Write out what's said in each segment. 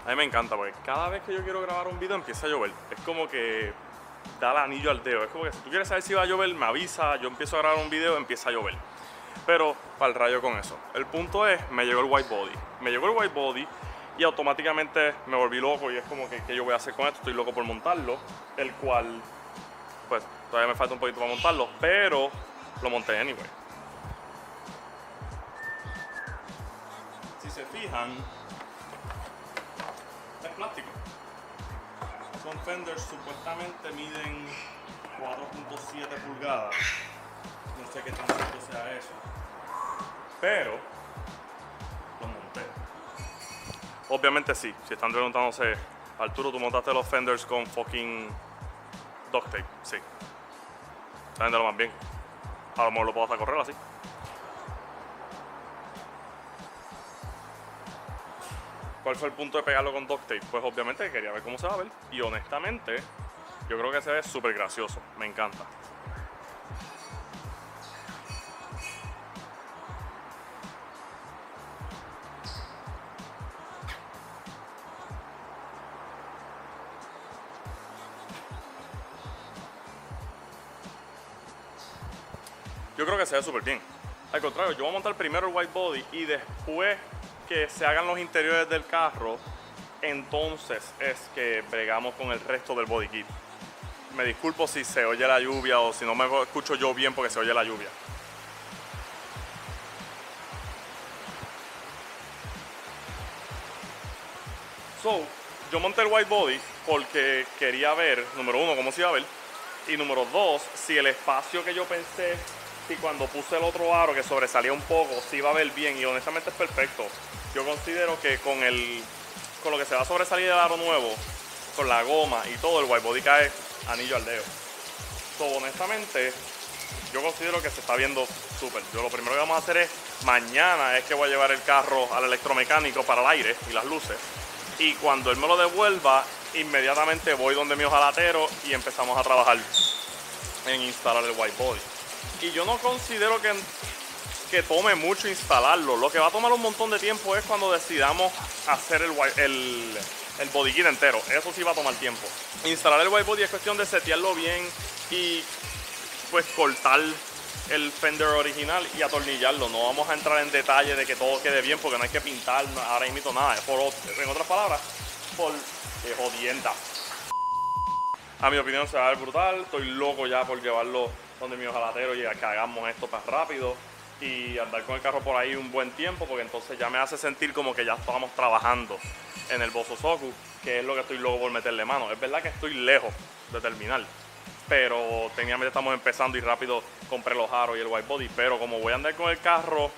A mí me encanta porque cada vez que yo quiero grabar un video empieza a llover. Es como que da el anillo al dedo. Es como que si tú quieres saber si va a llover, me avisa, yo empiezo a grabar un video, empieza a llover. Pero para el rayo con eso. El punto es, me llegó el white body. Me llegó el white body y automáticamente me volví loco y es como que ¿qué yo voy a hacer con esto? Estoy loco por montarlo. El cual, pues todavía me falta un poquito para montarlo, pero lo monté anyway. Si se fijan, es plástico. Son fenders, supuestamente miden 4.7 pulgadas. No sé qué tan cierto sea eso. Pero lo monté. Obviamente sí. Si están preguntándose, Arturo, ¿tú montaste los fenders con fucking duct tape? Sí. Saben de lo más bien. A lo mejor lo puedo hasta correr así. ¿Cuál fue el punto de pegarlo con duct tape? Pues obviamente quería ver cómo se va a ver. Y honestamente, yo creo que se ve súper gracioso. Me encanta. Yo creo que se ve súper bien. Al contrario, yo voy a montar primero el white body y después que se hagan los interiores del carro, entonces es que bregamos con el resto del body kit. Me disculpo si se oye la lluvia o si no me escucho yo bien porque se oye la lluvia. So, yo monté el white body porque quería ver, número uno, cómo se iba a ver, y número dos, si el espacio que yo pensé, si cuando puse el otro aro que sobresalía un poco, si iba a ver bien, y honestamente es perfecto. Yo considero que con lo que se va a sobresalir del aro nuevo, con la goma y todo, el white body cae anillo al dedo. So, honestamente, yo considero que se está viendo súper. Yo lo primero que vamos a hacer es, mañana es que voy a llevar el carro al electromecánico para el aire y las luces. Y cuando él me lo devuelva, inmediatamente voy donde mi hojalatero y empezamos a trabajar en instalar el white body. Y yo no considero que tome mucho instalarlo. Lo que va a tomar un montón de tiempo es cuando decidamos hacer el body kit entero. Eso sí va a tomar tiempo. Instalar el white body es cuestión de setearlo bien y pues cortar el fender original y atornillarlo. No vamos a entrar en detalle de que todo quede bien porque no hay que pintar ahora mismo nada. En otras palabras, por jodienda. A mi opinión se va a ver brutal. Estoy loco ya por llevarlo donde mi hojalatero y que hagamos esto más rápido y andar con el carro por ahí un buen tiempo, porque entonces ya me hace sentir como que ya estamos trabajando en el Bosso Soku, que es lo que estoy loco por meterle mano. Es verdad que estoy lejos de terminar, pero técnicamente estamos empezando y rápido compré los aros y el white body, pero como voy a andar con el carro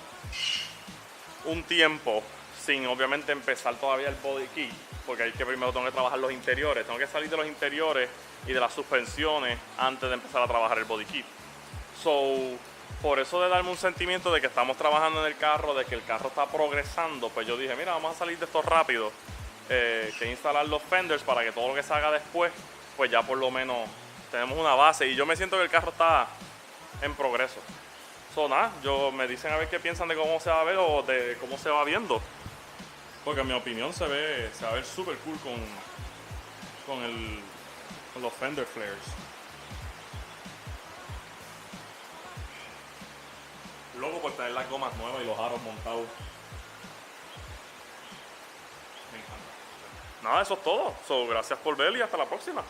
un tiempo sin obviamente empezar todavía el body kit, porque hay que primero tengo que trabajar los interiores, tengo que salir de los interiores y de las suspensiones antes de empezar a trabajar el body kit. So, por eso de darme un sentimiento de que estamos trabajando en el carro, de que el carro está progresando, pues yo dije, mira, vamos a salir de esto rápido, que instalar los fenders para que todo lo que se haga después, pues ya por lo menos tenemos una base. Y yo me siento que el carro está en progreso. Nada, me dicen a ver qué piensan de cómo se va a ver o de cómo se va viendo. Porque en mi opinión se va a ver súper cool con los fender flares. Loco por tener las gomas nuevas y los aros montados. Me encanta. Nada, eso es todo. Gracias por ver y hasta la próxima.